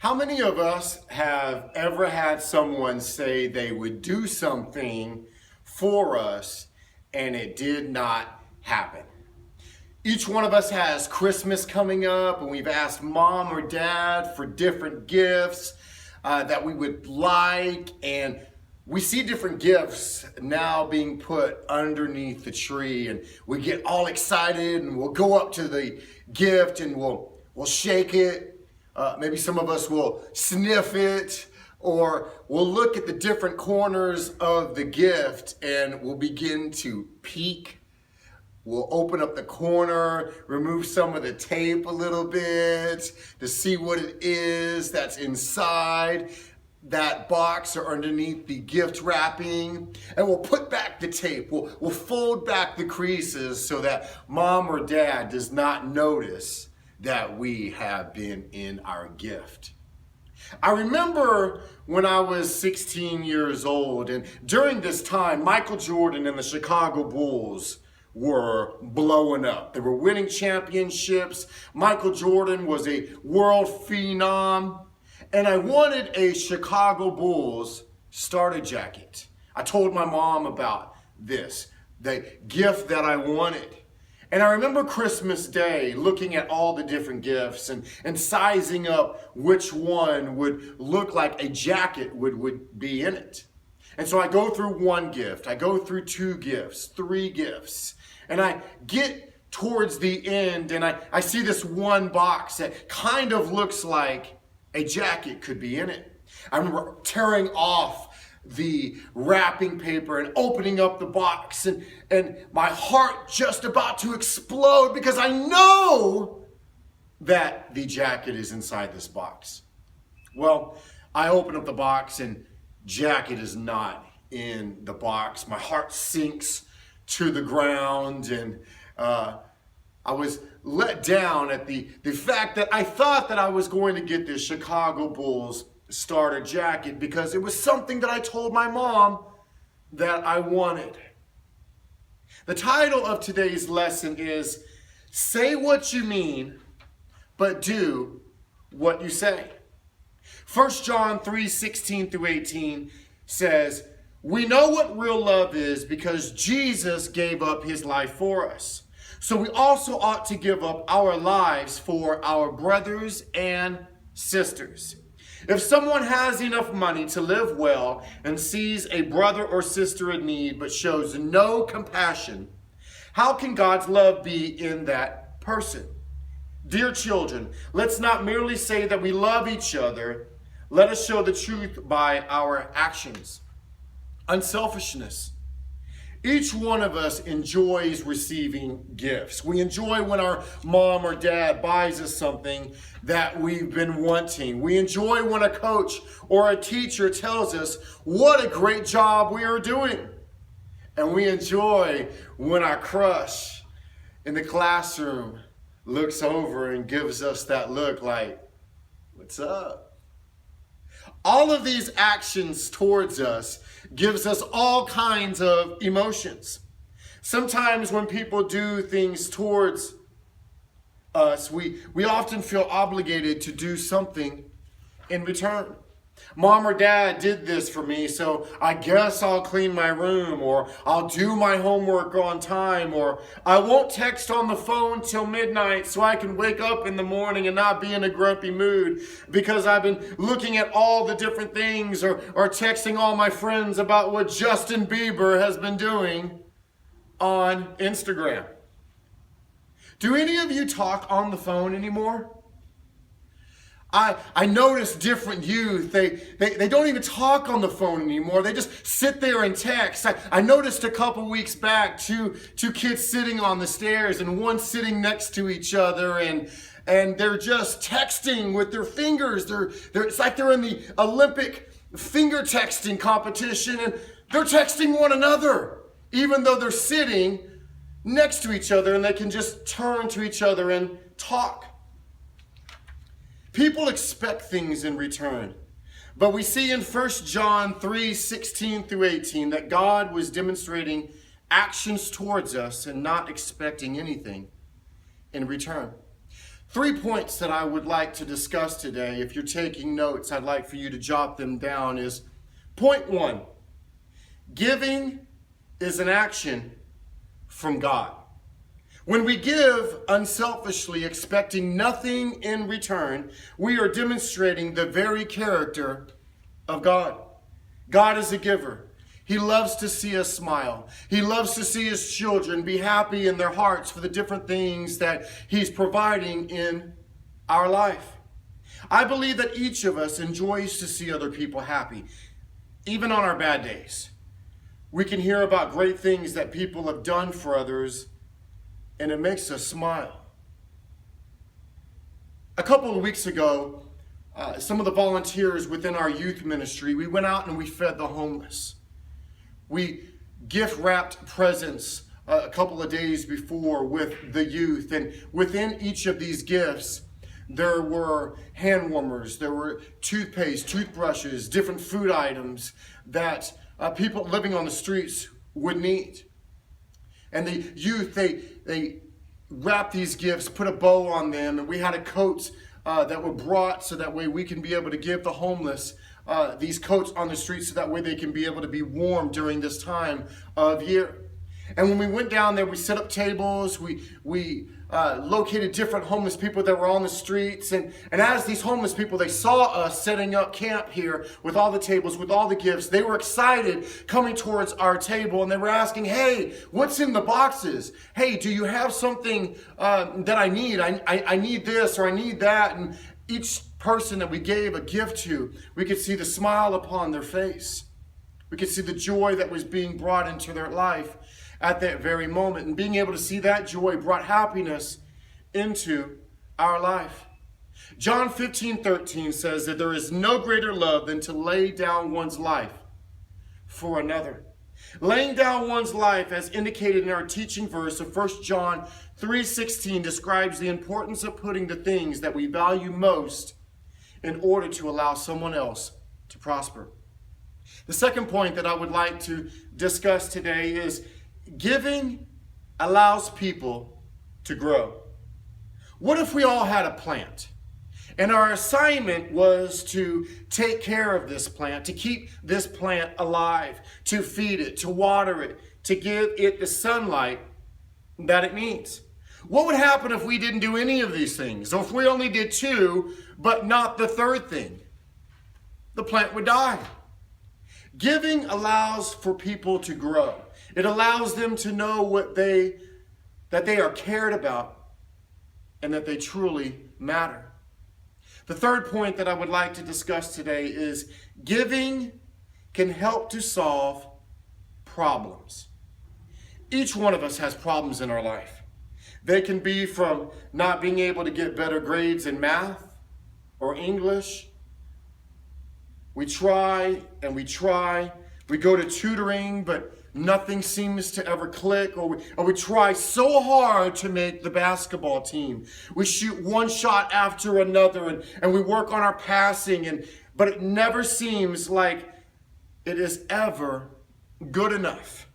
How many of us have ever had someone say they would do something for us and it did not happen? Each one of us has Christmas coming up, and we've asked mom or dad for different gifts that we would like, and we see different gifts now being put underneath the tree, and we get all excited, and we'll go up to the gift and we'll shake it. Maybe some of us will sniff it, or we'll look at the different corners of the gift and we'll begin to peek. We'll open up the corner, remove some of the tape a little bit to see what it is that's inside that box or underneath the gift wrapping. And we'll put back the tape. We'll fold back the creases so that mom or dad does not notice that we have been in our gift. I remember when I was 16 years old, and during this time, Michael Jordan and the Chicago Bulls were blowing up. They were winning championships. Michael Jordan was a world phenom, and I wanted a Chicago Bulls starter jacket. I told my mom about this, the gift that I wanted. And I remember Christmas Day looking at all the different gifts and sizing up which one would look like a jacket would be in it. And so I go through one gift, I go through two gifts, three gifts, and I get towards the end and I see this one box that kind of looks like a jacket could be in it. I remember tearing off the wrapping paper and opening up the box and my heart just about to explode because I know that the jacket is inside this box. Well, I open up the box and jacket is not in the box. My heart sinks to the ground, and I was let down at the fact that I thought that I was going to get this Chicago Bulls starter jacket because it was something that I told my mom that I wanted. The title of today's lesson is Say What You Mean, but Do What You Say. 1 John 3:16-18 says, "We know what real love is because Jesus gave up his life for us. So we also ought to give up our lives for our brothers and sisters. If someone has enough money to live well and sees a brother or sister in need but shows no compassion, how can God's love be in that person? Dear children, let's not merely say that we love each other. Let us show the truth by our actions." Unselfishness. Each one of us enjoys receiving gifts. We enjoy when our mom or dad buys us something that we've been wanting. We enjoy when a coach or a teacher tells us what a great job we are doing. And we enjoy when our crush in the classroom looks over and gives us that look like, "What's up?" All of these actions towards us gives us all kinds of emotions. Sometimes when people do things towards us, we often feel obligated to do something in return. Mom or dad did this for me, so I guess I'll clean my room, or I'll do my homework on time, or I won't text on the phone till midnight so I can wake up in the morning and not be in a grumpy mood because I've been looking at all the different things or texting all my friends about what Justin Bieber has been doing on Instagram. Do any of you talk on the phone anymore? I notice different youth, they don't even talk on the phone anymore. They just sit there and text. I noticed a couple weeks back two kids sitting on the stairs and one sitting next to each other and they're just texting with their fingers. It's like they're in the Olympic finger texting competition and they're texting one another even though they're sitting next to each other and they can just turn to each other and talk. People expect things in return. But we see in 1 John 3:16-18 that God was demonstrating actions towards us and not expecting anything in return. 3 points that I would like to discuss today. If you're taking notes, I'd like for you to jot them down. Is point 1, giving is an action from God. When we give unselfishly, expecting nothing in return, we are demonstrating the very character of God. God is a giver. He loves to see us smile. He loves to see his children be happy in their hearts for the different things that he's providing in our life. I believe that each of us enjoys to see other people happy, even on our bad days. We can hear about great things that people have done for others, and it makes us smile. A couple of weeks ago, some of the volunteers within our youth ministry, we went out and we fed the homeless. We gift wrapped presents a couple of days before with the youth, and within each of these gifts, there were hand warmers, there were toothpaste, toothbrushes, different food items that people living on the streets would need. And the youth, they wrapped these gifts, put a bow on them, and we had a coat that were brought so that way we can be able to give the homeless these coats on the streets so that way they can be able to be warm during this time of year. And when we went down there, we set up tables, we located different homeless people that were on the streets. And as these homeless people, they saw us setting up camp here with all the tables, with all the gifts, they were excited coming towards our table, and they were asking, hey, what's in the boxes? Hey, do you have something that I need? I need this or I need that. And each person that we gave a gift to, we could see the smile upon their face. We could see the joy that was being brought into their life at that very moment. And being able to see that joy brought happiness into our life. John 15:13 says that there is no greater love than to lay down one's life for another. Laying down one's life, as indicated in our teaching verse of 1 John 3:16, describes the importance of putting the things that we value most in order to allow someone else to prosper. The second point that I would like to discuss today is giving allows people to grow. What if we all had a plant and our assignment was to take care of this plant, to keep this plant alive, to feed it, to water it, to give it the sunlight that it needs? What would happen if we didn't do any of these things? Or if we only did 2, but not the third thing? The plant would die. Giving allows for people to grow. It allows them to know that they are cared about and that they truly matter. The third point that I would like to discuss today is giving can help to solve problems. Each one of us has problems in our life. They can be from not being able to get better grades in math or English. We try and we try. We go to tutoring, but nothing seems to ever click. Or we try so hard to make the basketball team. We shoot one shot after another, and we work on our passing, but it never seems like it is ever good enough.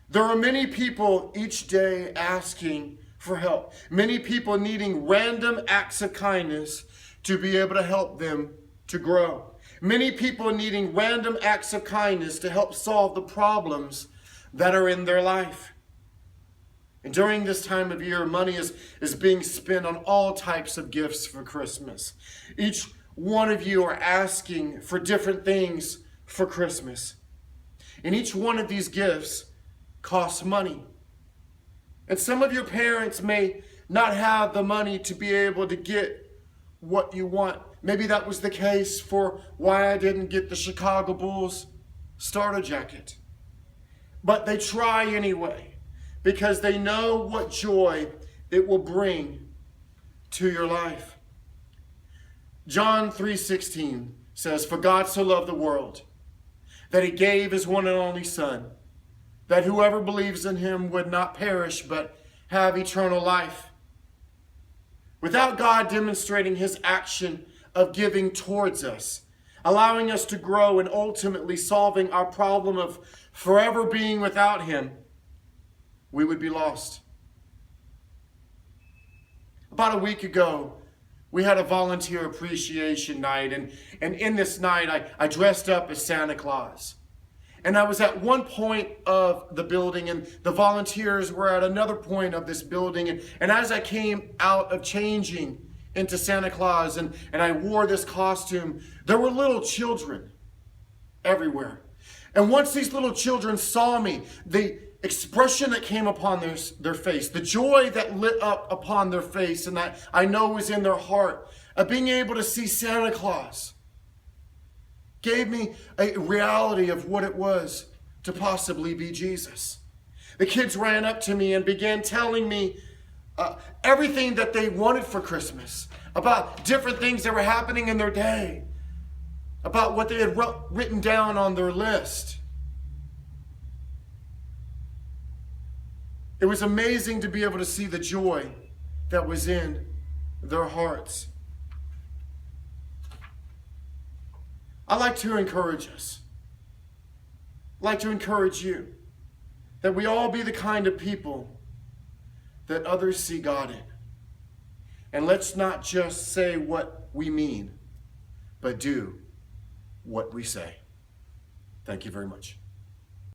There are many people each day asking for help. Many people needing random acts of kindness to be able to help them to grow. Many people needing random acts of kindness to help solve the problems that are in their life. And during this time of year, money is being spent on all types of gifts for Christmas. Each one of you are asking for different things for Christmas. And each one of these gifts costs money. And some of your parents may not have the money to be able to get what you want. Maybe that was the case for why I didn't get the Chicago Bulls starter jacket. But they try anyway, because they know what joy it will bring to your life. John 3:16 says, "For God so loved the world that he gave his one and only Son, that whoever believes in him would not perish but have eternal life." Without God demonstrating his action of giving towards us, allowing us to grow and ultimately solving our problem of forever being without him, we would be lost. About a week ago, we had a volunteer appreciation night, and in this night, I dressed up as Santa Claus. And I was at one point of the building, and the volunteers were at another point of this building. And as I came out of changing into Santa Claus and I wore this costume, there were little children everywhere. And once these little children saw me, the expression that came upon their face, the joy that lit up upon their face, and that I know was in their heart of being able to see Santa Claus, gave me a reality of what it was to possibly be Jesus. The kids ran up to me and began telling me everything that they wanted for Christmas, about different things that were happening in their day, about what they had written down on their list. It was amazing to be able to see the joy that was in their hearts. I like to encourage us. I'd like to encourage you that we all be the kind of people that others see God in. And let's not just say what we mean, but do what we say. Thank you very much.